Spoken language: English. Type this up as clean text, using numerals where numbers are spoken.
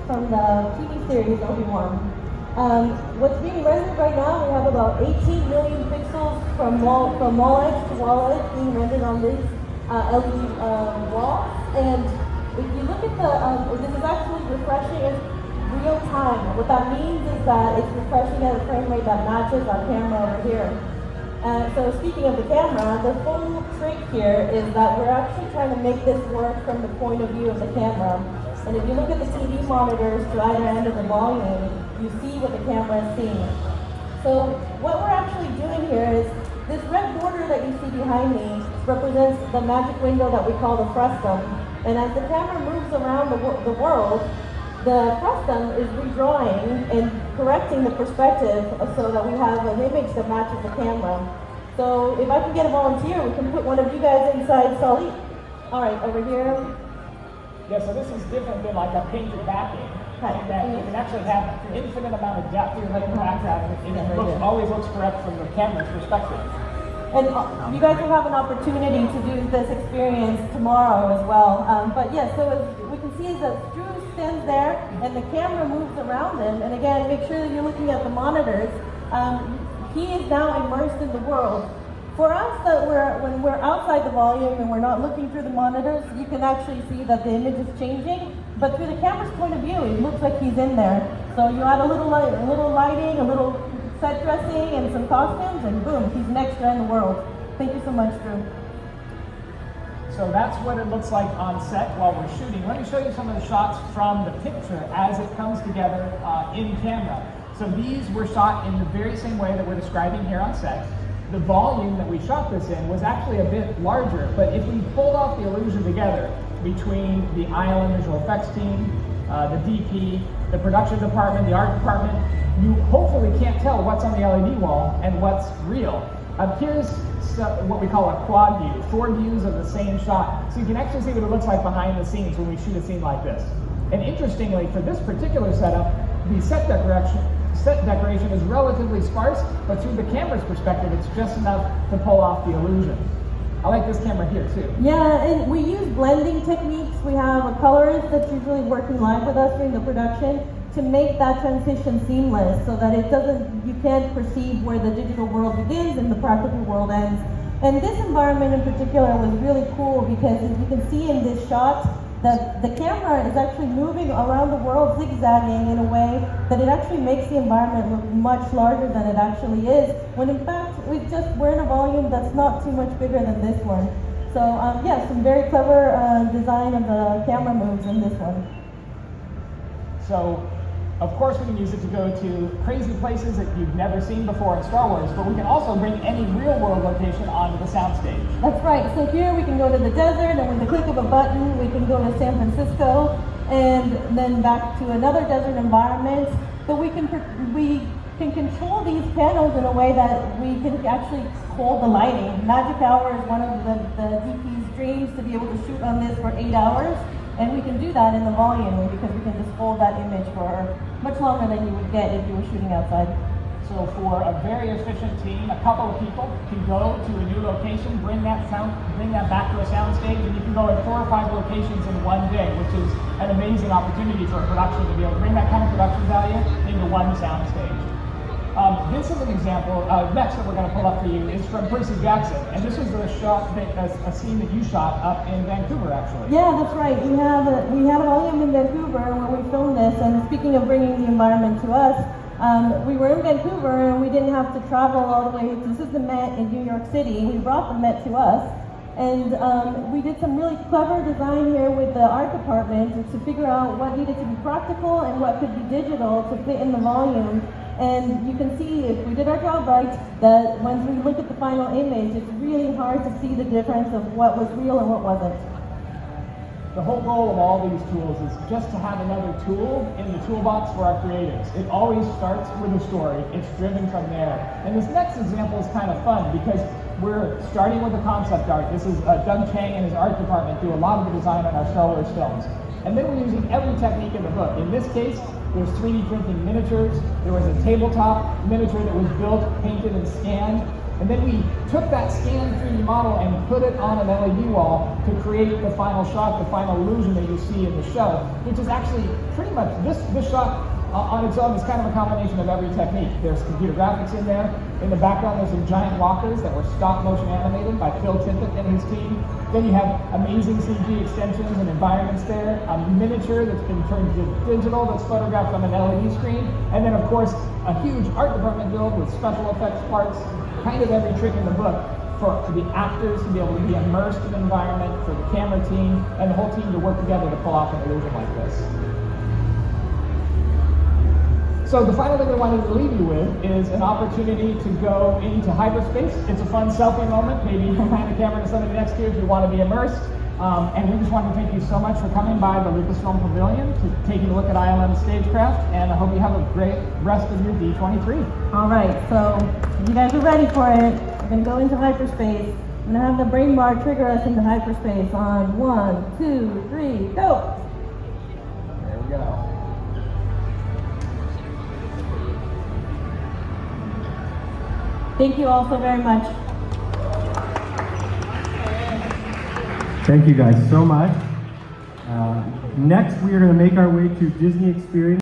from the TV series Obi-Wan. What's being rendered right now, we have about 18 million pixels from wall edge to wall edge being rendered on these LED walls. And if you look at this is actually refreshing in real time. What that means is that it's refreshing at a frame rate that matches our camera over here. So speaking of the camera, the full trick here is that we're actually trying to make this work from the point of view of the camera. And if you look at the TV monitors to either end of the volume, you see what the camera is seeing. So what we're actually doing here is, this red border that you see behind me represents the magic window that we call the frustum. And as the camera moves around the world, the frustum is redrawing and correcting the perspective so that we have an image that matches the camera. So if I can get a volunteer, we can put one of you guys inside Sully. All right, over here. Yeah, so this is different than like a painted backing. That you can actually have an infinite amount of depth in the background. It always looks correct from the camera's perspective. And you guys will have an opportunity to do this experience tomorrow as well. But yeah, so as we can see is that Drew stands there and the camera moves around him. And again, make sure that you're looking at the monitors. He is now immersed in the world. For us, when we're outside the volume and we're not looking through the monitors, you can actually see that the image is changing. But through the camera's point of view, it looks like he's in there. So you add a little lighting, a little set dressing, and some costumes, and boom, he's an extra in the world. Thank you so much, Drew. So that's what it looks like on set while we're shooting. Let me show you some of the shots from the picture as it comes together in camera. So these were shot in the very same way that we're describing here on set. The volume that we shot this in was actually a bit larger, but if we pulled off the illusion together between the Island Visual Effects team, the DP, the production department, the art department, you hopefully can't tell what's on the LED wall and what's real. Here's what we call a quad view, 4 views of the same shot. So you can actually see what it looks like behind the scenes when we shoot a scene like this. And interestingly, for this particular setup, the set decoration is relatively sparse, but through the camera's perspective, it's just enough to pull off the illusion. I like this camera here too. Yeah, and we use blending techniques. We have a colorist that's usually working live with us during the production to make that transition seamless so that you can't perceive where the digital world begins and the practical world ends. And this environment in particular was really cool because as you can see in this shot, that the camera is actually moving around the world zigzagging in a way that it actually makes the environment look much larger than it actually is, when in fact we're in a volume that's not too much bigger than this one. So yeah, some very clever design of the camera moves in this one. So of course we can use it to go to crazy places that you've never seen before in Star Wars, but we can also bring any real world location onto the soundstage. That's right. So here we can go to the desert, and with the click of a button we can go to San Francisco and then back to another desert environment. But we can control these panels in a way that we can actually hold the lighting. Magic Hour is one of the DP's dreams, to be able to shoot on this for 8 hours. And we can do that in the volume because we can just hold that image for much longer than you would get if you were shooting outside. So for a very efficient team, a couple of people can go to a new location, bring that back to a soundstage, and you can go in 4 or 5 locations in one day, which is an amazing opportunity for a production to be able to bring that kind of production value into one soundstage. This is an example, next that we're going to pull up for you is from Percy Jackson, and this is a scene that you shot up in Vancouver, actually. Yeah, that's right. We have a volume in Vancouver where we filmed this, and speaking of bringing the environment to us, we were in Vancouver and we didn't have to travel all the way. This is the Met in New York City. We brought the Met to us, and we did some really clever design here with the art department to figure out what needed to be practical and what could be digital to fit in the volume. And you can see, if we did our job right, that when we look at the final image, it's really hard to see the difference of what was real and what wasn't. The whole goal of all these tools is just to have another tool in the toolbox for our creatives. It always starts with a story. It's driven from there. And this next example is kind of fun because we're starting with the concept art. This is Doug Chang and his art department do a lot of the design on our Star Wars films. And then we're using every technique in the book. In this case, there's 3D printing miniatures. There was a tabletop miniature that was built, painted, and scanned. And then we took that scanned 3D model and put it on an LED wall to create the final shot, the final illusion that you see in the show, which is actually pretty much, this shot on its own is kind of a combination of every technique. There's computer graphics in there. In the background, there's some giant walkers that were stop motion animated by Phil Tippett and his team. Then you have amazing CG extensions and environments there, a miniature that's been turned to digital that's photographed on an LED screen, and then of course a huge art department build with special effects parts, kind of every trick in the book for the actors to be able to be immersed in the environment, for the camera team and the whole team to work together to pull off an illusion like this. So the final thing I wanted to leave you with is an opportunity to go into hyperspace. It's a fun selfie moment. Maybe you can hand the camera to somebody next to you if you want to be immersed. And we just want to thank you so much for coming by the Lucasfilm Pavilion, to taking a look at ILM Stagecraft, and I hope you have a great rest of your D23. All right, so you guys are ready for it. We're going to go into hyperspace. I'm going to have the brain bar trigger us into hyperspace on 1, 2, 3, go! There we go. Thank you all so very much. Thank you guys so much. Next, we are going to make our way to Disney Experience.